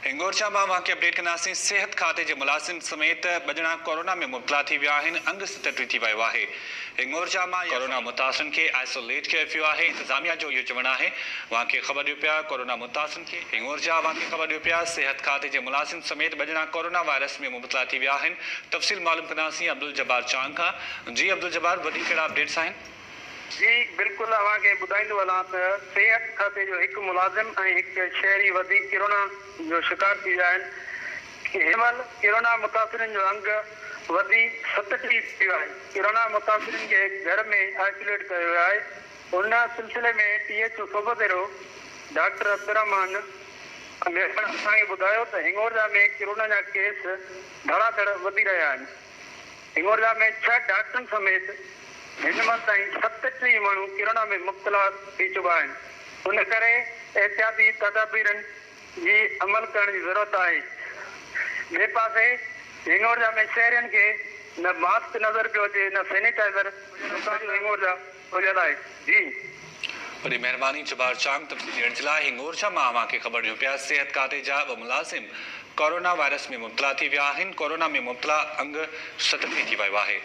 हिंगोरछा मां वाक़िअ अपडेट कंदासीं। सिहत खाते जे मुलाज़िम समेत ॿ ॼणा कोरोना में मुब्तला थी विया आहिनि। अंग सतटी थी वियो आहे। हिंगोरछा मां कोरोना मुतासिरनि खे आइसोलेट कयो वियो आहे। इंतज़ामिया जो इहो चवणु आहे। वाक़िअ ख़बर ॾियो पिया कोरोना मुतासिरनि खे हिंगोरछा वाक़िअ ख़बर ॾियो पिया सिहत खाते जे मुलाज़िम समेत ॿ ॼणा कोरोना वायरस में मुब्तला थी विया आहिनि। तफ़सील मालूम कंदासीं अब्दुल जब्बार चांग खां। जी अब्दुल जब्बार, वधीक कहिड़ा अपडेट्स आहिनि? जी बिल्कुल अवांखे ॿुधाईंदो हलां त सिहत खाते जो हिकु मुलाज़िम ऐं हिकु शहरी वधीक कोरोना जो शिकार थी विया आहिनि। हिन महिल कोरोना मुतासिरनि जो अंग वधी 37 थी वियो आहे। कोरोना मुतासिरनि खे घर में आइसोलेट कयो वियो आहे। उन सिलसिले में THO सूबेदारो डॉक्टर अब्दुर्रहमान असांखे ॿुधायो त हिंगोरछा में कोरोना जा केस धड़ाधड़ वधी रहिया आहिनि। हिंगोरछा में 6 डॉक्टरनि समेत हिन महिल ताईं 37 माण्हू कोरोना में मुब्तला थी चुका आहिनि। उन करे एहतियाती तदाबीरनि जी अमल करण जी ज़रूरत आहे। ॿिए पासे हिंगोरछा में शहरियुनि खे न मास्क नज़र पियो अचे न सैनिटाइज़र हिंगोरछा खुलियल आहे। जी वॾी महिरबानी जब्बार चांग तफ़सील ॾियण जे लाइ। हिंगोरछा मां वाक़िअ ख़बर ॾियो पिया सिहत खाते जा 2 मुलाज़िम कोरोना वायरस में मुब्तला थी विया आहिनि। कोरोना में मुब्तला अंग 37 थी वियो आहे।